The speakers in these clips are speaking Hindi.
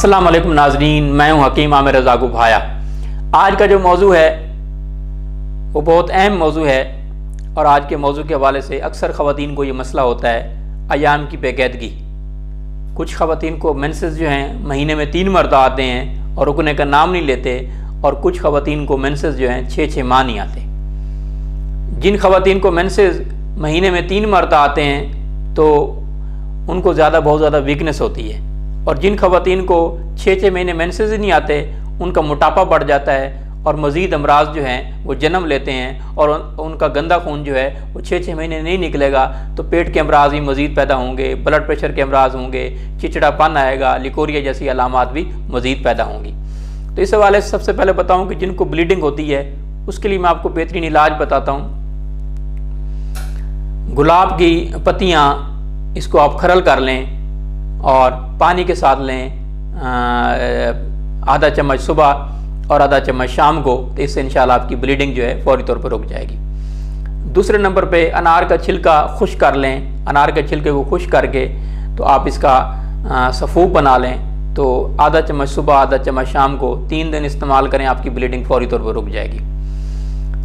अस्सलाम वालेकुम नाजरीन, मैं हूं हकीम आमिर रज़ा गुभाया। आज का जो मौजू है वो बहुत अहम मौजू है और आज के मौजू के हवाले से अक्सर ख़वातीन को ये मसला होता है अयाम की बेक़ैदगी। कुछ ख़वातीन को मेंसेस जो हैं महीने में 3 मरतबा आते हैं और रुकने का नाम नहीं लेते, और कुछ ख़वातीन को मेंसेस जो हैं 6-6 माह नहीं आते। जिन ख़वातीन को मेंसेस महीने में 3 मरतबा आते हैं तो उनको बहुत ज़्यादा वीकनेस होती है, और जिन ख़वातीन को 6-6 महीने मेंसेस ही नहीं आते उनका मोटापा बढ़ जाता है और मज़ीद अमराज जो हैं वो जन्म लेते हैं, और उनका गंदा खून जो है वो 6-6 महीने नहीं निकलेगा तो पेट के अमराज भी मज़ीद पैदा होंगे, ब्लड प्रेशर के अमराज होंगे, चिड़चिड़ापन आएगा, लिकोरिया जैसी अलामात भी मज़ीद पैदा होंगी। तो इस हवाले से सबसे पहले बताऊँ कि जिनको ब्लीडिंग होती है उसके लिए मैं आपको बेहतरीन इलाज बताता हूँ। गुलाब की पत्तियाँ, इसको आप खरल कर लें और पानी के साथ लें, आधा चम्मच सुबह और आधा चम्मच शाम को, तो इससे इंशाल्लाह आपकी ब्लीडिंग जो है फौरी तौर पर रुक जाएगी। दूसरे नंबर पे अनार का छिलका खुश्क कर लें। अनार के छिलके को खुश्क करके तो आप इसका सफ़ूफ बना लें, तो आधा चम्मच सुबह आधा चम्मच शाम को 3 दिन इस्तेमाल करें, आपकी ब्लीडिंग फौरी तौर पर रुक जाएगी।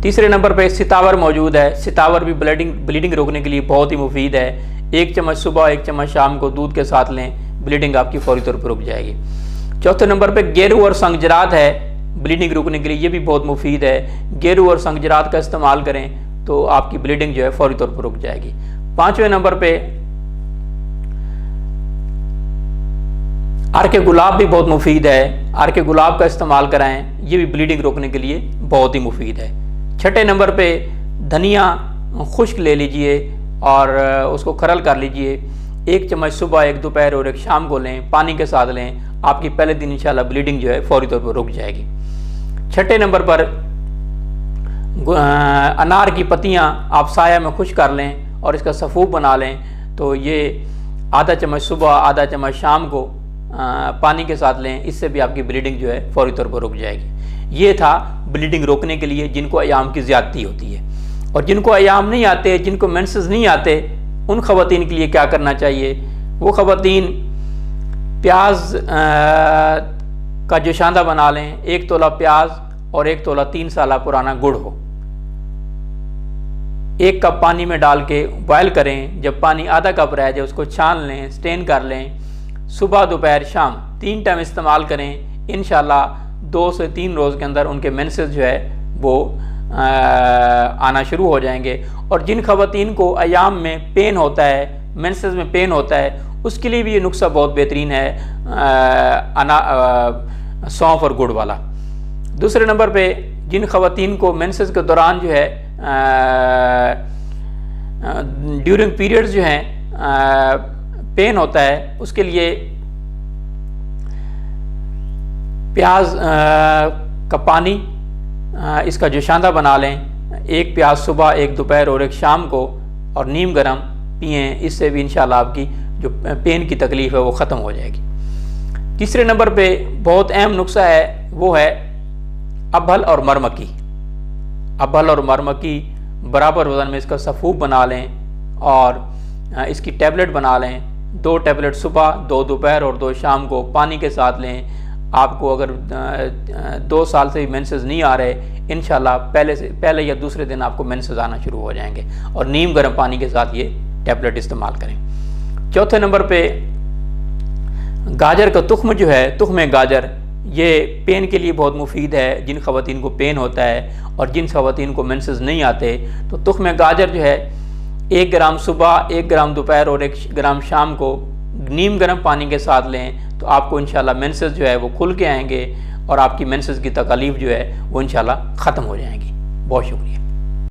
तीसरे नंबर पे सितावर मौजूद है। सितावर भी ब्लीडिंग रोकने के लिए बहुत ही मुफीद है। 1 चम्मच सुबह 1 चम्मच शाम को दूध के साथ लें, ब्लीडिंग आपकी फौरी तौर पर रुक जाएगी। चौथे नंबर पे गेरू और संगजरात है ब्लीडिंग रोकने के लिए, ये भी बहुत मुफीद है। गेरू और संगजरात का इस्तेमाल करें तो आपकी ब्लीडिंग जो है फौरी तौर पर रुक जाएगी। 5वें नंबर पे अर्के गुलाब भी बहुत मुफीद है। अर्के गुलाब का इस्तेमाल कराएं, ये भी ब्लीडिंग रोकने के लिए बहुत ही मुफीद है। 6ठे नंबर पे धनिया खुश्क ले लीजिए और उसको खरल कर लीजिए। 1 चम्मच सुबह 1 दोपहर और 1 शाम को लें, पानी के साथ लें, आपकी पहले दिन इंशाल्लाह ब्लीडिंग जो है फौरी तौर पर रुक जाएगी। 6ठे नंबर पर अनार की पत्तियां आप साया में खुश्क कर लें और इसका सफ़ूफ बना लें, तो ये आधा चम्मच सुबह आधा चम्मच शाम को पानी के साथ लें, इससे भी आपकी ब्लीडिंग जो है फौरी तौर पर रुक जाएगी। ये था ब्लीडिंग रोकने के लिए जिनको अयाम की ज़्यादती होती है। और जिनको अयाम नहीं आते, जिनको मेंसेस नहीं आते, उन ख़वातीन के लिए क्या करना चाहिए? वो ख़वातीन प्याज का जोशांदा बना लें। 1 तोला प्याज और 1 तोला 3 साल पुराना गुड़ हो, 1 कप पानी में डाल के बॉयल करें। जब पानी आधा कप रह जाए उसको छान लें, स्टेन कर लें। सुबह दोपहर शाम 3 टाइम इस्तेमाल करें। इंशाल्लाह 2 से 3 रोज़ के अंदर उनके मेंसेस जो है वो आना शुरू हो जाएंगे। और जिन ख़वातीन को अयाम में पेन होता है, मेंसेस में पेन होता है, उसके लिए भी ये नुस्खा बहुत बेहतरीन है, सौंफ और गुड़ वाला। दूसरे नंबर पे जिन ख़वातीन को मेंसेस के दौरान जो है ड्यूरिंग पीरियड्स जो हैं पेन होता है, उसके लिए प्याज का पानी, इसका जोशांदा बना लें। 1 प्याज सुबह 1 दोपहर और 1 शाम को, और नीम गरम पिएँ। इससे भी इंशाल्लाह आपकी जो पेन की तकलीफ़ है वो ख़त्म हो जाएगी। तीसरे नंबर पे बहुत अहम नुस्खा है, वो है अबहल और मरमकी। अबहल और मरमकी बराबर वज़न में इसका सफ़ूफ बना लें और इसकी टैबलेट बना लें। 2 टैबलेट सुबह, 2 दोपहर और 2 शाम को पानी के साथ लें। आपको अगर 2 साल से मेंसेस नहीं आ रहे, इंशाल्लाह पहले या दूसरे दिन आपको मेंसेस आना शुरू हो जाएंगे, और नीम गर्म पानी के साथ ये टैबलेट इस्तेमाल करें। चौथे नंबर पे गाजर का तुख्म जो है, तुख्म गाजर, ये पेन के लिए बहुत मुफीद है। जिन ख़वातीन को पेन होता है और जिन ख़वातीन को मेंसेस नहीं आते, तो तुख्म गाजर जो है 1 ग्राम सुबह 1 ग्राम दोपहर और 1 ग्राम शाम को नीम गर्म पानी के साथ लें, तो आपको इंशाल्लाह मेंसेस जो है वो खुल के आएंगे और आपकी मेंसेस की तकलीफ़ जो है वो इंशाल्लाह ख़त्म हो जाएंगी। बहुत शुक्रिया।